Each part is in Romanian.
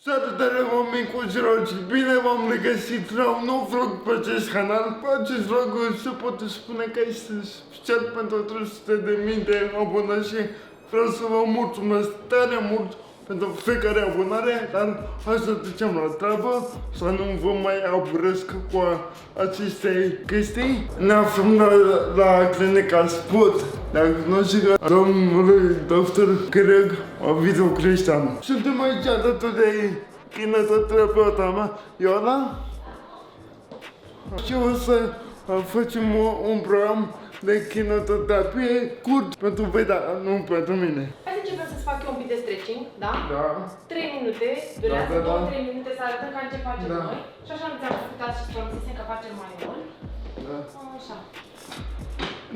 Salutare oameni dragi, bine v-am regăsit la un nou vlog pe acest canal. Acest vlog se poate spune că este special pentru 300.000 de abonați și vreau să vă mulțumesc tare mult pentru fiecare abonare, dar hai să trecem la treabă, să nu vă mai aburesc cu aceste chestii. Ne aflăm la clinica Spot, diagnostică domnului Dr. Greg Ovidiu Cristian. Suntem aici alături de kinetoterapeuta mea, Ioana, și o să facem un program de kinetoterapie curt pentru voi, dar nu pentru mine. Hai să începem să-ți fac eu un pic de stretching, da? Da. 3 minute, durează Da. 2-3 minute să arătăm ca ce facem Da. noi. Și așa nu ți-am ascultat și folosisem că facem mai mult. Da. Așa.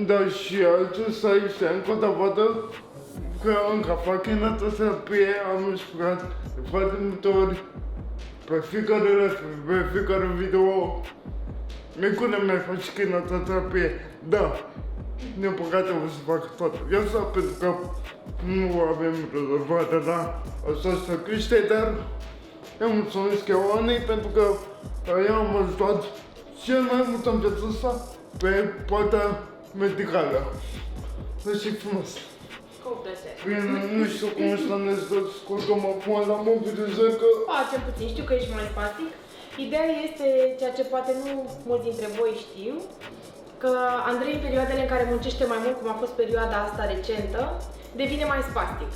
Da, și acesta este încă o dată că încă fac kinetoterapie, am explicat de foarte multe ori pe fiecare video. Micule mea face kinetoterapie, da. Din păcate o să fac toată viața pentru că nu avem rezolvare la această chestie, dar eu mulțumesc Ioanei pentru că ea m-a ajutat cel mai mult în viața asta pe partea medicală. Deci e frumos. Cu plăcere. Bine, nu știu cum să ne descurcăm acum la mobilizări că... Facem puțin, știu că ești mai spastic. Ideea este, ceea ce poate nu mulți dintre voi știu, că Andrei, în perioadele în care muncește mai mult, cum a fost perioada asta recentă, devine mai spastic.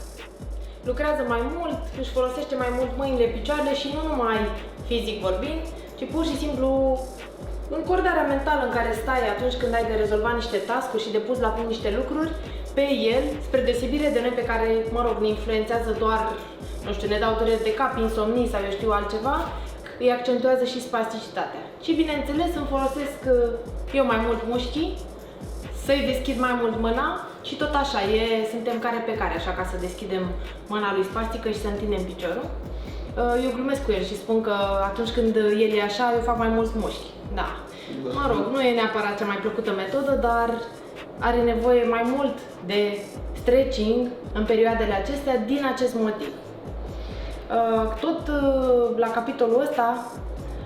Lucrează mai mult, își folosește mai mult mâinile, picioarele și nu numai fizic vorbind, ci pur și simplu încordarea mentală în care stai atunci când ai de rezolvat niște task-uri și de pus la punct niște lucruri, pe el, spre deosebire de noi pe care, mă rog, ne influențează doar, nu știu, ne dau dureri de cap, insomnii sau eu știu altceva, îi accentuează și spasticitatea. Și bineînțeles îmi folosesc eu mai mult mușchii, să-i deschid mai mult mâna și tot așa, suntem care pe care, așa ca să deschidem mâna lui spastică și să întindem piciorul. Eu glumesc cu el și spun că atunci când el e așa, eu fac mai mulți mușchi. Da. Mă rog, nu e neapărat cea mai plăcută metodă, dar are nevoie mai mult de stretching în perioadele acestea din acest motiv. Tot la capitolul ăsta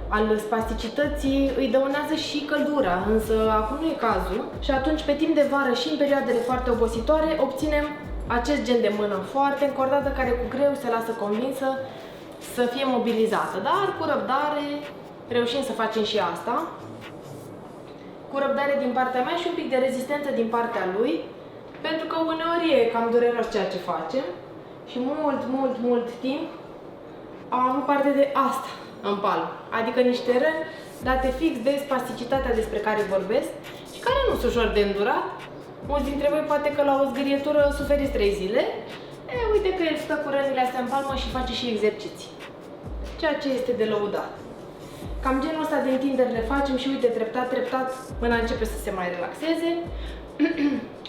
al spasticității îi dăunează și căldura, însă acum nu e cazul și atunci pe timp de vară și în perioadele foarte obositoare obținem acest gen de mână foarte încordată care cu greu se lasă convinsă să fie mobilizată, dar cu răbdare reușim să facem și asta. Cu răbdare din partea mea și un pic de rezistență din partea lui, pentru că uneori e cam dureros ceea ce facem și mult timp am avut parte de asta în palm, adică niște răni date fix de spasticitatea despre care vorbesc și care nu sunt ușor de îndurat. Mulți dintre voi poate că la o zgârietură suferiți 3 zile. Uite că el stă cu rănile astea în palmă și face și exerciții, ceea ce este de lăudat. Cam genul ăsta de întinderi le facem și uite, treptat mâna începe să se mai relaxeze.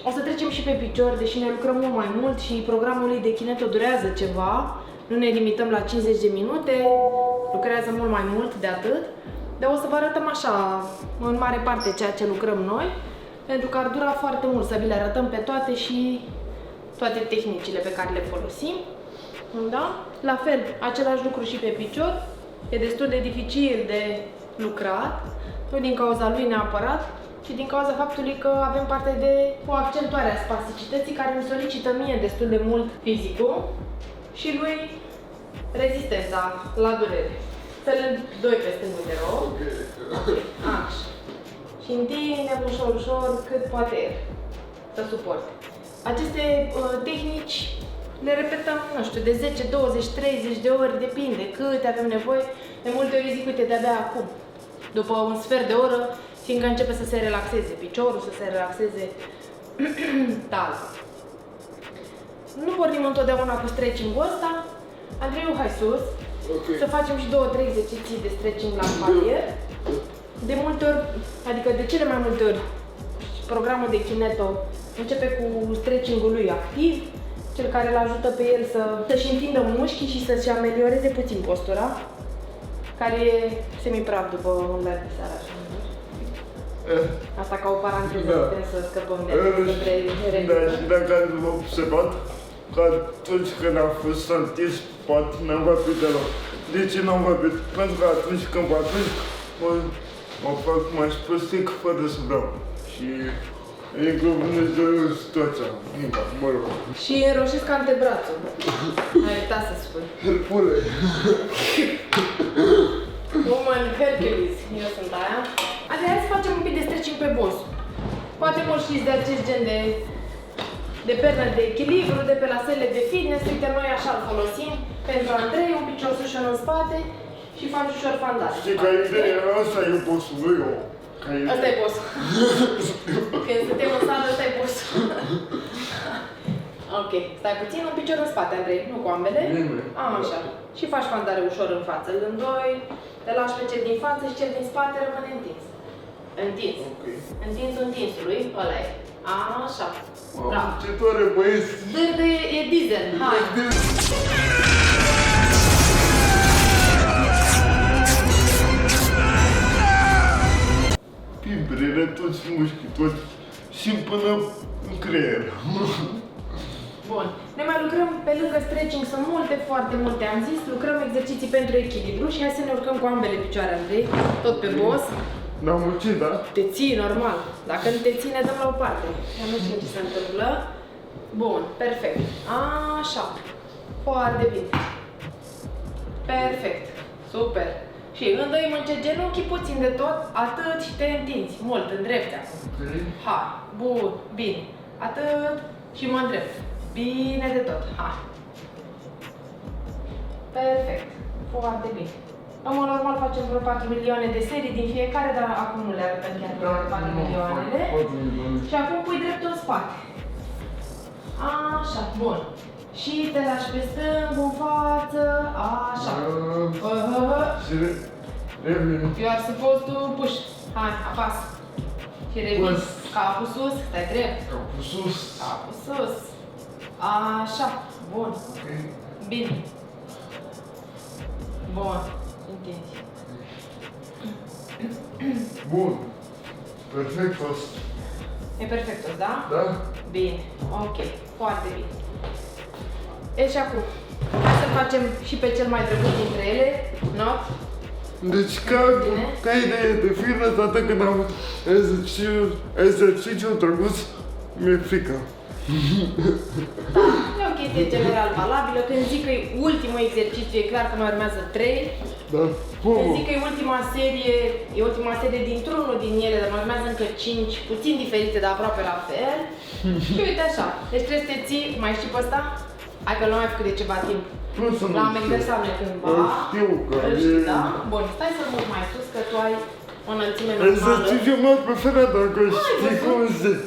O să trecem și pe picior, deși ne lucrăm mult mai mult și programul lui de kineto durează ceva. Nu ne limităm la 50 de minute, lucrează mult mai mult de atât. Dar o să vă arătăm așa, în mare parte, ceea ce lucrăm noi, pentru că ar dura foarte mult să vi le arătăm pe toate și toate tehnicile pe care le folosim. Da? La fel, același lucru și pe picior. E destul de dificil de lucrat, nu din cauza lui neapărat, ci din cauza faptului că avem parte de o accentuare a spasticității care îmi solicită mie destul de mult fizicul și lui rezistența la durere. Să-l doi pe stângul, te rog. Așa. Și întindem ușor, cât poate el să suporte. Aceste tehnici le repetăm, nu știu, de 10, 20, 30 de ori, depinde câte avem nevoie. De multe ori zic, uite, de-abia acum, după un sfert de oră, fiindcă începe să se relaxeze piciorul, să se relaxeze talpa. Nu pornim întotdeauna cu stretching-ul ăsta. Andrei, hai sus, okay. Să facem și 2-3 exerciții de stretching la palier. De multe ori, adică de cele mai multe ori, programul de kineto începe cu stretching-ul lui activ, cel care îl ajută pe el să-și întindă mușchii și să-și amelioreze puțin postura, care e semi-praf după un live de seara. Asta ca o paranteză, da. Putem să scăpăm de aceste Da, și dacă ați observat, că atunci când a fost artist, poate n-am vorbit deloc. De ce n-am vorbit? Pentru că atunci când vorbesc, mă fac mai spăstic fără să vreau. Și inclusiv situația. Inca, mă rog. Și înroșesc antebrațul. Ai uitat să spui. Hercule. Woman Hercules, eu sunt aia. Adică hai să facem un pic de stretching pe boss. Poate mă știți de acest gen de pernă de echilibru, de pe la sele de fitness. Uite, noi așa îl folosim pentru Andrei, un picior sus și unul în spate și faci ușor fandare. Știi că ideea asta e bossul lui, eu. Asta e bossul. Când suntem în sală, ăsta e bossul. Ok, stai puțin, un picior în spate, Andrei, nu cu ambele. Bine. Așa. Și faci fandare ușor în față. Îl îndoi, te lași pe cel din față și cel din spate rămâne întins. Întins. Ok. Întinsul întinsului, ăla e. Așa. Bravo. Ce tare, băieți! Verde e diesel, hai. Fimbrele, toți mușchii, toți și până în creier. Bun. Ne mai lucrăm pe lângă stretching, sunt multe, foarte multe, am zis. Lucrăm exerciții pentru echilibru și hai să ne urcăm cu ambele picioare, Andrei. Tot pe boss. N-am muncit, da? Te ții, normal. Dacă nu te ții, ne dăm la o parte. Eu nu știu ce se întâmplă. Bun, perfect. Așa. Foarte bine. Perfect. Super. Și îndoi încet genunchii puțin de tot, atât și te întinzi. Mult, îndrepte acum. Ok. Hai. Bun, bine. Atât și mă îndrept. Bine de tot. Hai. Perfect. Foarte bine. În mod normal facem vreo 4 milioane de serii din fiecare, dar acum nu le arătăm chiar vreo 4 milioanele. Și acum pui dreptul în spate. Așa, bun. Și te lași pe stângul în față, așa. Și revin. You are supposed to push. Hai, apasă. Și revin. Push. Capul sus, stai drept. Capul sus. Capul sus. Așa, bun. Ok. Bine. Bun. Întinzi. Bun. Perfect fost. E perfect, da? Da? Bine. Ok. Foarte bine. E și acum. Hai să facem și pe cel mai drăguț dintre ele. Not. Deci ca idee de ființă, dată când am exercițiul drăguț, mi-e frică. Da, e o chestie general valabilă. Când zic că e ultimul exercițiu, e clar că mai urmează 3. Da? Când zic că e ultima serie dintr-unul din ele, dar mai urmează încă 5, puțin diferite, dar aproape la fel. Și uite așa, deci trebuie să te ții, mai știi pe ăsta? Hai că l-am mai făcut de ceva timp. Nu să nu L-am știu. exersat noi cândva. Îl știu că Îl e- știi, da? Bun, stai să mut mai sus, că tu ai o înălțime normală. Exercițiul meu preferat, dacă știi văzut? cum zic.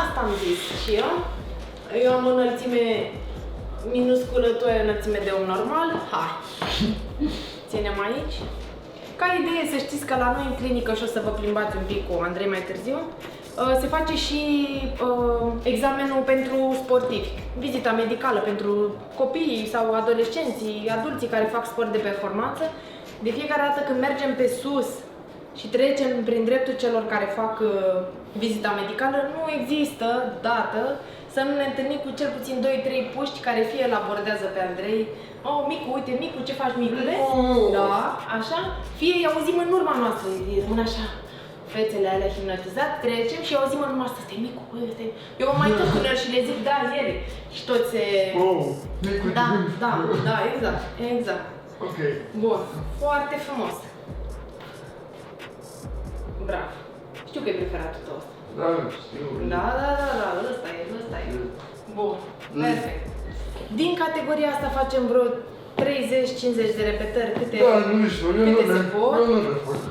Asta am zis și eu. Eu am o înălțime minusculă, tu ai o înălțime de om normal. Hai! Ținem aici. Ca idee să știți că la noi în clinică, și o să vă plimbați un pic cu Andrei mai târziu, se face și examenul pentru sportivi. Vizita medicală pentru copiii sau adolescenții, adulții care fac sport de performanță. De fiecare dată când mergem pe sus și trecem prin dreptul celor care fac vizita medicală, nu există dată să nu ne întâlnim cu cel puțin 2-3 puști care fie îl abordează pe Andrei. Oh, Micu, uite, Micu, ce faci, Micule? Da, așa. Fie îi auzim în urma noastră, îi rămân așa, fețele alea hipnotizat, trecem și îi auzim în urma noastră, stai, Micu, uite. Eu mă mai tot cu el și le zic, da, ele. Și toți se... Oh, Micu, Da, da, da, exact, exact. Ok. Bun, foarte frumos. Bravo. Știu că e preferatul tău ăsta. Da, știu. Da, ăsta e. Bun, perfect. Din categoria asta facem vreo 30-50 de repetări, câte? Da, nu știu, eu câte nu se pot? le fac.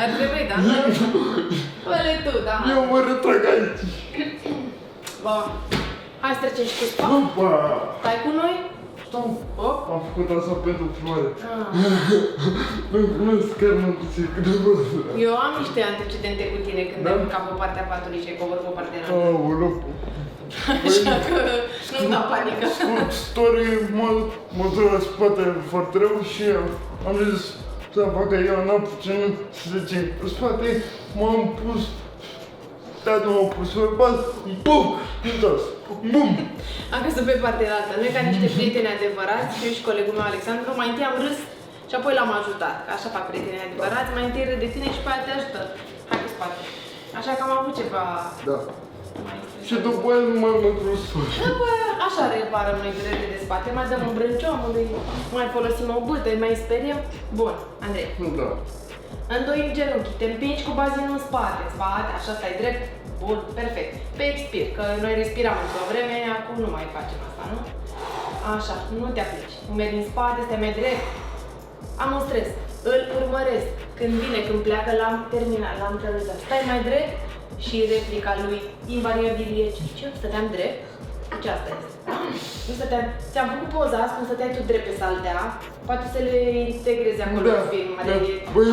Ar trebui, da? Fă-le tu, da. Eu mă retrag aici. Bun. Hai să trecem și cu spa. Opa! Stai cu noi? Stau. Hop. Am făcut asta pentru floare. Ah. Nu, chiar m-am pus cât de mult. Eu am niște antecedente cu tine când am urcat pe partea patului și ai coborât pe partea altă. Aoleu. Așa că nu-mi da panică. Scurt story, mă duc la spate foarte rău și am zis să facă eu n-am puțin să zice în spate, m-am pus, tata m-a pus pe pat, buc, jos, Bum! Am căzut pe partea altă. Noi ca niște prieteni adevărați, eu și colegul meu Alexandru, mai întâi am râs și apoi l-am ajutat. Că așa fac prietenii adevărați, mai întâi râd de tine și pe aia te ajută. Hai pe spate. Așa că am avut ceva... Da. mai Și după aia nu mai am într-o După așa reparăm noi durere de spate, mai dăm un brânciom, mai folosim o bâtă, mai speriem. Bun, Andrei. Da. Îndoim genunchii, te împingi cu bazinul în spate, așa stai drept, bun, perfect. Pe expir, că noi respiram într-o vreme, acum nu mai facem asta, nu? Așa, nu te aplici. Umeri în spate, stai mai drept. Am un stres, îl urmăresc. Când vine, când pleacă, l-am terminat, l-am terminat. Stai mai drept și replica lui invariabil e ce? Stăteam drept? Ce asta este? Nu stăteam, ți-am făcut poza azi când stăteai tu drept pe saltea, poate să le integrezi acolo în film. Da. Băi,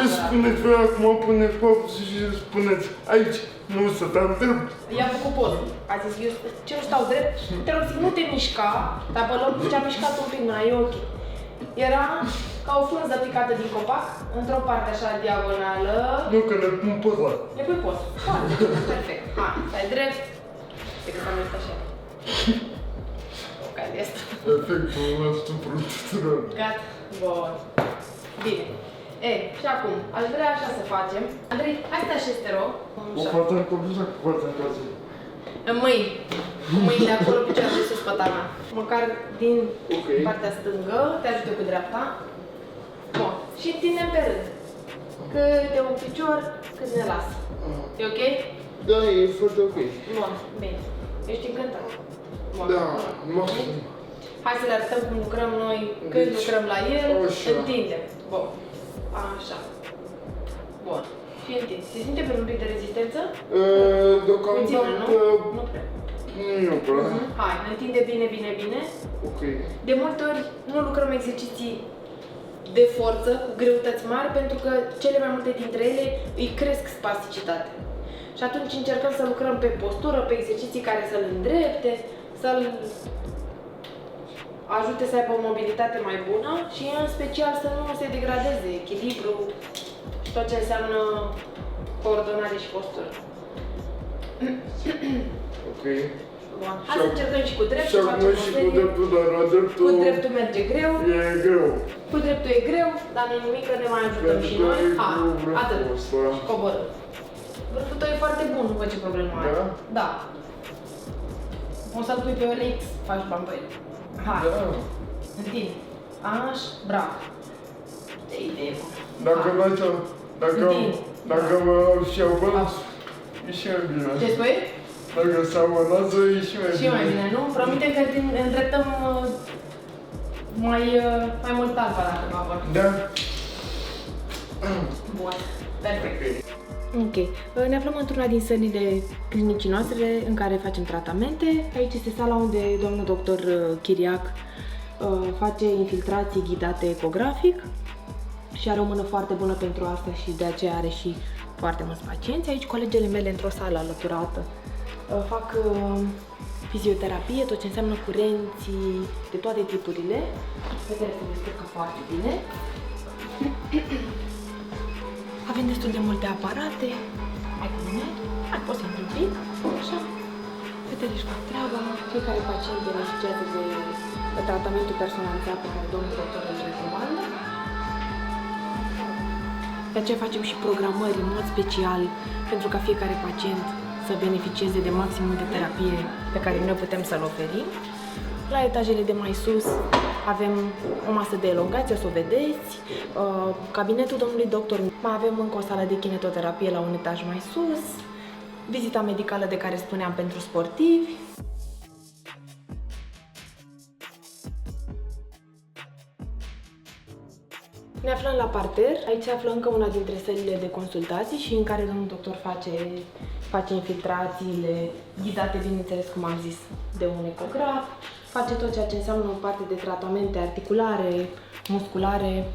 îi spuneți voi acum, puneți papusul și spuneți aici, nu stăteam drept. I-am făcut poză. A zis, eu ce nu stau drept? Te rog, zic, nu te mișca, dar pe loc ce-am mișcat un pic mâna, e ok. Era ca o frunză picată din copac, într-o parte așa diagonală. Nu, că ne pun poza. Ne pui poză. Foarte, perfect. Hai, stai drept. Decât am uitat așa. Care este? Efectul asupra tuturor. Gata. Bun. Bine. Și acum, aș vrea așa să facem. Andrei, hai să te așezi, te rog. O față în copil sau cu fața în casă? În mâini. Cu mâinile acolo, picioarele sus pe tana. Măcar din partea stângă, te ajut eu cu dreapta. Bun. Și întindem pe rând. Câte un picior, cât ne lasă. E ok? Da, e foarte ok. Bun, bine. Ești încântat. Bun. Da, maxim. Hai să le arătăm cum lucrăm noi, când lucrăm la el, așa. întindem. Bun. Așa. Bun. Și întinzi. Se simte pe un pic de rezistență? Puțină, nu? Nu prea. Nu prea. Hai, întinde bine, bine, bine. Ok. De multe ori nu lucrăm exerciții de forță, cu greutăți mari, pentru că cele mai multe dintre ele îi cresc spasticitatea. Și atunci încercăm să lucrăm pe postură, pe exerciții care să-l îndrepte, să-l ajute să aibă o mobilitate mai bună și în special să nu se degradeze echilibru și tot ce înseamnă coordonare și postură. Ok. Bun. Hai să încercăm și cu dreptul. Și acum și cu dreptul, dar la dreptul... Cu dreptul merge greu. E greu. Cu dreptul e greu, dar nu nimic, că ne mai ajutăm și noi. Atât. Și coborâm. Vârful tău e foarte bun, nu văd ce problemă ai. Da? Da. Poți să-l pui pe OLX, faci bani pe el. Hai. Da. Întinde. Așa, bravo. De idee bună. Dacă mă și avans, e și mai bine. Ce spui? Dacă se amânează, e și mai bine. Și mai bine, nu? Promite că îndreptăm mai mult alba dacă va vorbi. Da. Bun. Perfect. Ok. Ne aflăm într-una din sălile clinicii noastre în care facem tratamente. Aici este sala unde domnul doctor Chiriac face infiltrații ghidate ecografic și are o mână foarte bună pentru asta și de aceea are și foarte mulți pacienți. Aici colegele mele într-o sală alăturată fac fizioterapie, tot ce înseamnă curenții de toate tipurile. Vedere se descurcă foarte bine. Avem destul de multe aparate. Hai cu mine. Hai, poți să intri un pic. Așa. Fetele își fac treaba. Fiecare pacient beneficiază de tratamentul personalizat pe care domnul doctor îl recomandă. De aceea facem și programări în mod special pentru ca fiecare pacient să beneficieze de maximul de terapie pe care noi putem să-l oferim. La etajele de mai sus avem o masă de elongație, o să o vedeți, cabinetul domnului doctor. Mai avem încă o sală de kinetoterapie la un etaj mai sus, vizita medicală de care spuneam pentru sportivi. Ne aflăm la parter. Aici se află încă una dintre sălile de consultații și în care domnul doctor face infiltrațiile ghidate, bineînțeles, cum am zis, de un ecograf. Face tot ceea ce înseamnă o parte de tratamente articulare, musculare,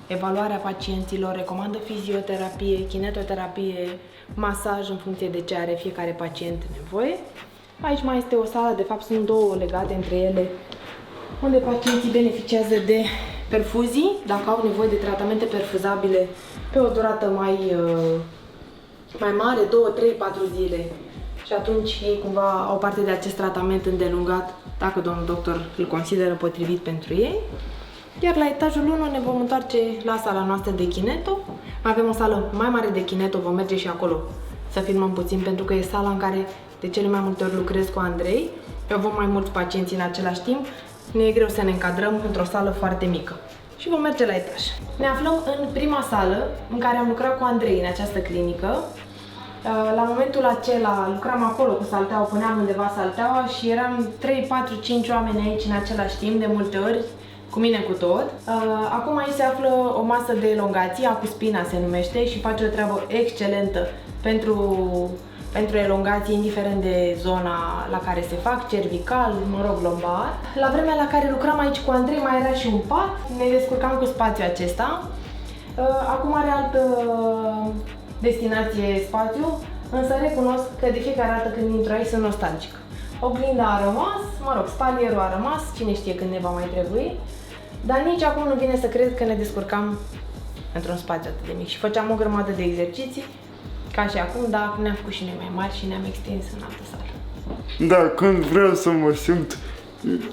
evaluarea pacienților, recomandă fizioterapie, kinetoterapie, masaj în funcție de ce are fiecare pacient nevoie. Aici mai este o sală, de fapt sunt două legate între ele, unde pacienții beneficiază de perfuzii, dacă au nevoie de tratamente perfuzabile pe o durată mai mare, 2, 3, 4 zile. și atunci ei cumva au parte de acest tratament îndelungat, dacă domnul doctor îl consideră potrivit pentru ei. Iar la etajul 1 ne vom întoarce la sala noastră de kineto. Avem o sală mai mare de kineto, vom merge și acolo să filmăm puțin, pentru că e sala în care de cele mai multe ori lucrez cu Andrei. Eu avem mai mulți pacienți în același timp, ne e greu să ne încadrăm într-o sală foarte mică. Și vom merge la etaj. Ne aflăm în prima sală în care am lucrat cu Andrei în această clinică. La momentul acela lucram acolo cu salteaua, puneam undeva salteaua și eram 3, 4, 5 oameni aici în același timp, de multe ori, cu mine cu tot. Acum aici se află o masă de elongație, Acuspina se numește, și face o treabă excelentă pentru elongație, indiferent de zona la care se fac, cervical, lombar. La vremea la care lucram aici cu Andrei mai era și un pat, ne descurcam cu spațiul acesta. Acum are altă destinație spațiu, însă recunosc că de fiecare dată când intru aici sunt nostalgică. Oglinda a rămas, spalierul a rămas, cine știe când ne va mai trebui, dar nici acum nu vine să cred că ne descurcam într-un spațiu atât de mic și făceam o grămadă de exerciții, ca și acum, dar ne-am făcut și noi mai mari și ne-am extins în altă sală. Da, când vreau să mă simt,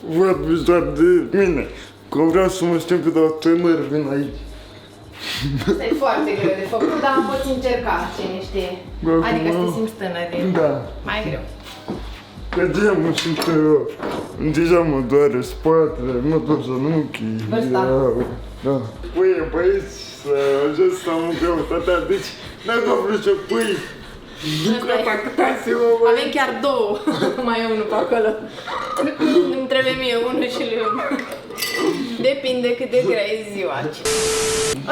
vorbiți doar de mine, când vreau să mă simt că doar tânăr vin aici. Asta e foarte greu de făcut, dar poți încerca, cine știe. Adică să te simți tânăr, da. Mai greu. Că deja mă simt eu, deja mă doare spatele, mă doare genunchii. Vârsta. Da. Păi, băieți, să ajut să am greutatea, deci dacă vreau să pui, nu cred că atâtați-mă, băi. Avem chiar două, mai e unul pe acolo. Îmi trebuie mie unul și lui unul. Depinde cât de grea e ziua.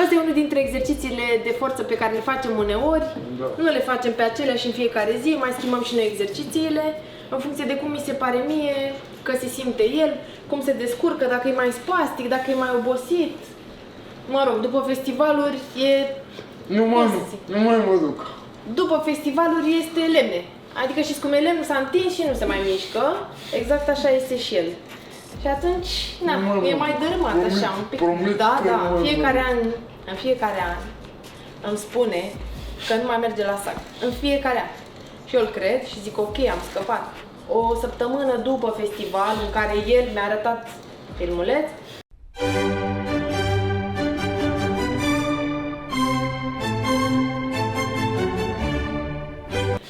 Asta e unul dintre exercițiile de forță pe care le facem uneori. Da. Nu le facem pe aceleași în fiecare zi, mai schimbăm și noi exercițiile în funcție de cum mi se pare mie, că se simte el, cum se descurcă, dacă e mai spastic, dacă e mai obosit. Mă rog, după festivaluri e... Nu mai mă duc. După festivaluri este lemne. Adică și cum e lemn s-a întins și nu se mai mișcă. Exact așa este și el. Și atunci, na, e mai dărâmat așa un pic. Da, în fiecare an îmi spune că nu mai merge la sac. În fiecare an. Și eu îl cred și zic ok, am scăpat. O săptămână după festival în care el mi-a arătat filmuleț,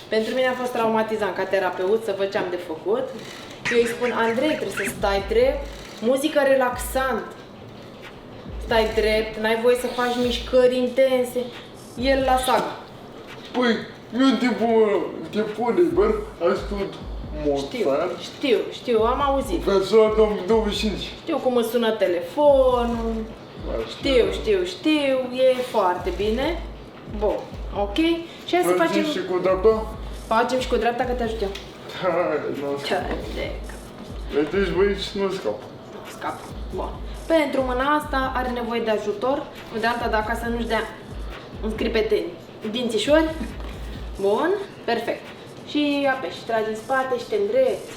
pentru mine a fost traumatizant ca terapeut să văd ce am de făcut. Eu îi spun, Andrei, trebuie să stai drept, muzică relaxantă. Stai drept, n-ai voie să faci mișcări intense. El la saga. Păi, eu în timpul liber ascult Mozart. Știu, am auzit. Versiunea 2025. Știu cum îți sună telefonul. Știu, e foarte bine. Bun, ok. Și hai să facem... și cu dreapta? Facem și cu dreapta, că te ajut eu. Hai, nu scap. Deci băieți, nu scap. Scap. Bun. Pentru mâna asta are nevoie de ajutor. De alta, dacă să nu-și dea un scripeteni. Dințișori. Bun, perfect. Și apeși, tragi în spate și te îndrepti.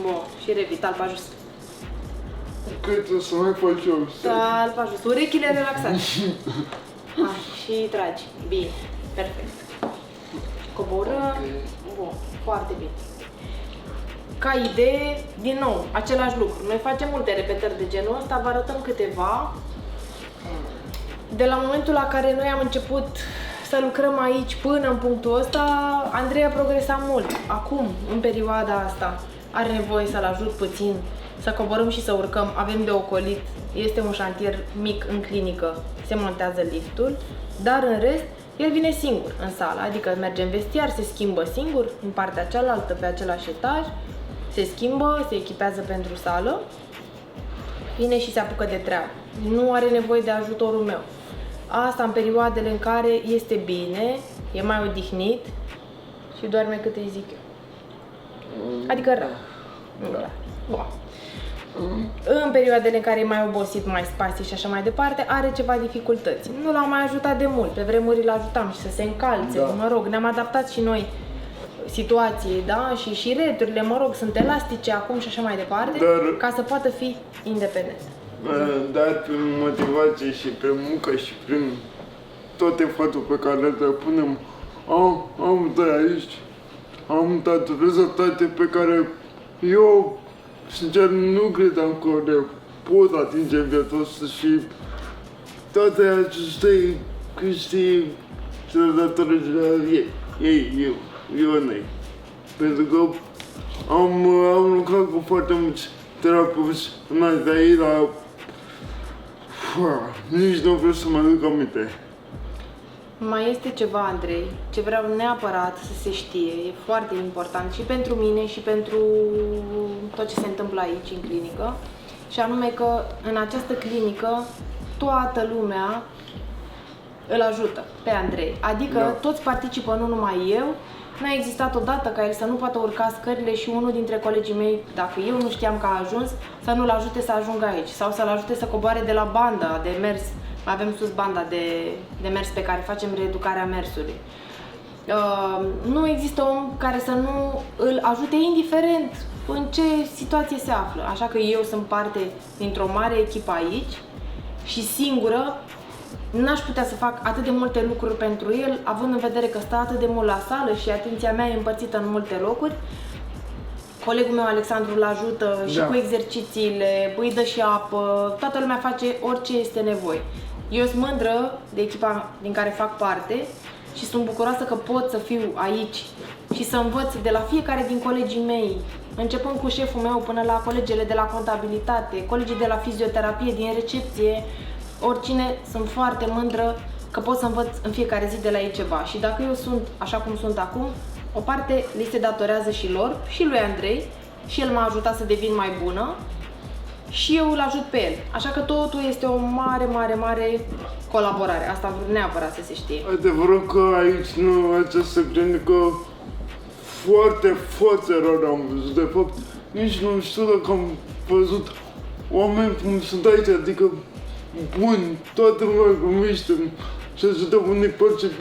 Bun, și revii, talpa jos. Cât o să mai faci eu? Talpa jos, urechile relaxate. Hai, și tragi. Bine, perfect. Coborăm. Bun, foarte bine. Ca idee, din nou, același lucru. Noi facem multe repetări de genul ăsta, vă arătăm câteva. De la momentul la care noi am început să lucrăm aici până în punctul ăsta, Andrei a progresat mult. Acum, în perioada asta, are nevoie să-l ajut puțin, să coborâm și să urcăm. Avem de ocolit, este un șantier mic în clinică, se montează liftul, dar în rest, el vine singur în sală, adică merge în vestiar, se schimbă singur în partea cealaltă, pe același etaj, se schimbă, se echipează pentru sală, vine și se apucă de treabă. Nu are nevoie de ajutorul meu. Asta în perioadele în care este bine, e mai odihnit și doarme cât îi zic eu. Adică rău. Da. Bun. În perioadele în care e mai obosit, mai spastic și așa mai departe, are ceva dificultăți. Nu l-am mai ajutat de mult, pe vremuri îl ajutam și să se încalțe, mă rog, ne-am adaptat și noi situației, da? Și returile, mă rog, sunt elastice acum și așa mai departe, ca să poată fi independent. Dar prin motivație și prin muncă și prin tot efortul pe care le punem, am de aici, am dat rezultate pe care eu, sincer, nu credeam că le pot atinge în viața asta și toate aceste chestii se datorează eu nei. Pentru că am lucrat cu foarte mulți terapeuți înaintea ei, dar nici nu vreau să mă aduc aminte. Mai este ceva, Andrei, ce vreau neapărat să se știe, e foarte important și pentru mine și pentru tot ce se întâmplă aici în clinică, și anume că în această clinică toată lumea îl ajută pe Andrei, adică toți participă, nu numai eu. Nu a existat odată ca el să nu poată urca scările și unul dintre colegii mei, dacă eu nu știam că a ajuns, să nu-l ajute să ajungă aici sau să-l ajute să coboare de la banda de mers. Avem sus banda de mers pe care facem reeducarea mersului. Nu există om care să nu îl ajute, indiferent în ce situație se află. Așa că eu sunt parte dintr-o mare echipă aici și singură n-aș putea să fac atât de multe lucruri pentru el, având în vedere că stă atât de mult la sală și atenția mea e împărțită în multe locuri. Colegul meu, Alexandru, îl ajută și cu exercițiile, îi dă și apă, toată lumea face orice este nevoie. Eu sunt mândră de echipa din care fac parte și sunt bucuroasă că pot să fiu aici și să învăț de la fiecare din colegii mei, începând cu șeful meu până la colegele de la contabilitate, colegii de la fizioterapie, din recepție, oricine. Sunt foarte mândră că pot să învăț în fiecare zi de la ei ceva și dacă eu sunt așa cum sunt acum, o parte li se datorează și lor, și lui Andrei, și el m-a ajutat să devin mai bună și eu îl ajut pe el. Așa că totul este o mare colaborare. Asta am vrut neapărat să se știe. Adevărul că aici, nu, această clinică, foarte rar am văzut. De fapt, nici nu știu dacă am văzut oameni cum sunt aici, adică buni, toată lumea glumește și ajută unii pe alții.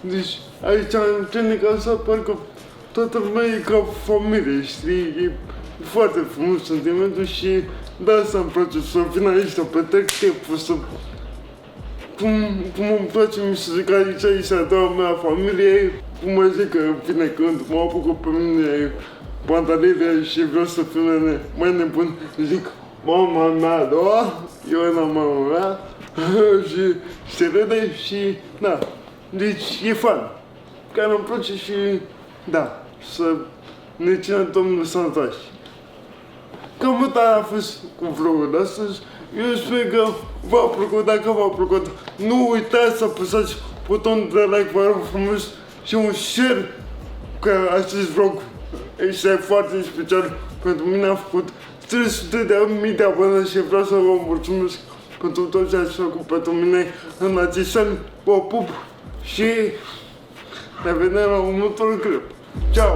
Deci aici, în clinica asta, parcă toată lumea e ca familie, știi? E foarte frumos sentimentul și de asta îmi place să vin aici, să petrec timpul, să... Cum îmi place mie să zic aici, aici a doua mea familie, cum mă zic că vine când mă apucă pe mine pantalele și vreau să fiu mai nebun, zic mama mea, da? Eu am mama mea și se râde și da, deci e fan, care îmi place și da, să ne țină Domnul sănătoși. Cam atât a fost cu vlogul de astăzi. Eu sper că v-a plăcut. Dacă v-a plăcut, nu uitați să apăsați butonul de like, vă rog frumos, și un share, că acest vlog este foarte special pentru mine. A făcut 300.000 de abonați și vreau să vă mulțumesc pentru tot ce ați făcut pentru mine în acest an. Vă pup și ne vedem la următorul clip. Ciao!